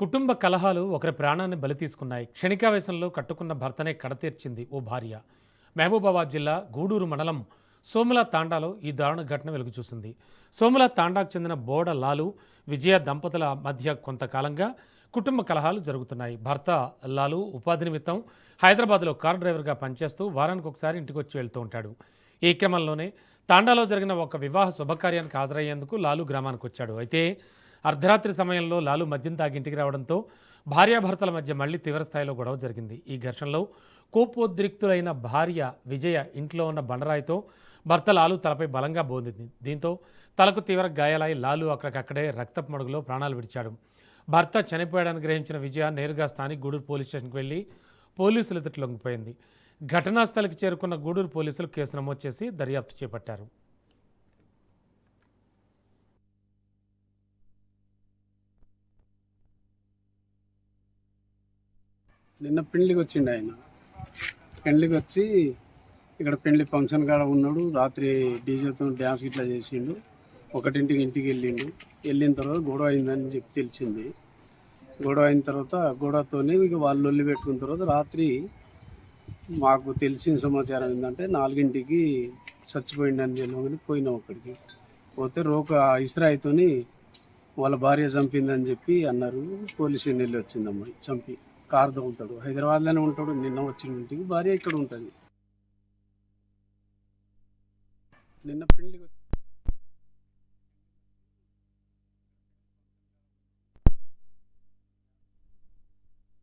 కుటుంబ కలహాలు ఒకరి ప్రాణాన్ని బలి తీసుకున్నాయి. క్షణికావేశంలో కట్టుకున్న భర్తనే కడతీర్చింది ఓ భార్య. మహబూబాబాద్ జిల్లా గూడూరు మండలం సోముల తాండాలో ఈ దారుణ ఘటన వెలుగుచూసింది. సోముల తాండాకు చెందిన బోడ లాలు విజయ దంపతుల మధ్య కొంతకాలంగా కుటుంబ కలహాలు జరుగుతున్నాయి. భర్త లాలు ఉపాధి నిమిత్తం హైదరాబాద్లో కార్ డ్రైవర్గా పనిచేస్తూ వారానికి ఒకసారి ఇంటికి వచ్చి వెళ్తూ ఉంటాడు. ఈ క్రమంలోనే తాండాలో జరిగిన ఒక వివాహ శుభకార్యానికి హాజరయ్యేందుకు లాలు గ్రామానికి వచ్చాడు. అయితే అర్ధరాత్రి సమయంలో లాలు మద్యం తాగి ఇంటికి రావడంతో భార్యాభర్తల మధ్య మళ్లీ తీవ్రస్థాయిలో గొడవ జరిగింది. ఈ ఘర్షణలో కోపోద్రిక్తులైన భార్య విజయ ఇంట్లో ఉన్న బండరాయితో భర్త లాలు తలపై బలంగా బోందింది. దీంతో తలకు తీవ్ర గాయాలై లాలు అక్కడికక్కడే రక్తపు మడుగులో ప్రాణాలు విడిచాడు. భర్త చనిపోయాడని గ్రహించిన విజయ నేరుగా స్థానిక గూడూరు పోలీస్ స్టేషన్కి వెళ్లి పోలీసులు ఎదుట లొంగిపోయింది. ఘటనా స్థలికి చేరుకున్న గూడూరు పోలీసులు కేసు నమోదు చేసి దర్యాప్తు చేపట్టారు. నిన్న పెళ్లికి వచ్చిండు ఆయన. పెళ్లికి వచ్చి ఇక్కడ పెళ్లి ఫంక్షన్ కాడ ఉన్నాడు. రాత్రి డీజేతో డ్యాన్స్ ఇట్లా చేసిండు. ఇంటికి వెళ్ళిండు. వెళ్ళిన తర్వాత గొడవ అయిందని చెప్పి తెలిసింది. గొడవ అయిన తర్వాత గొడవతోనే ఇక వాళ్ళు లొల్లి పెట్టుకున్న తర్వాత రాత్రి మాకు తెలిసిన సమాచారం ఏంటంటే 4ంటికి చచ్చిపోయిండని తెలియని పోయినాం. అక్కడికి పోతే ఇస్రాయితోని వాళ్ళ భార్య చంపిందని చెప్పి అన్నారు. పోలీసు వెళ్ళి వచ్చింది అమ్మాయి చంపి. కారు తగులుతాడు, హైదరాబాద్లోనే ఉంటాడు. నిన్న వచ్చిన ఇంటికి భార్య ఇక్కడ ఉంటుంది. నిన్న పెళ్లికి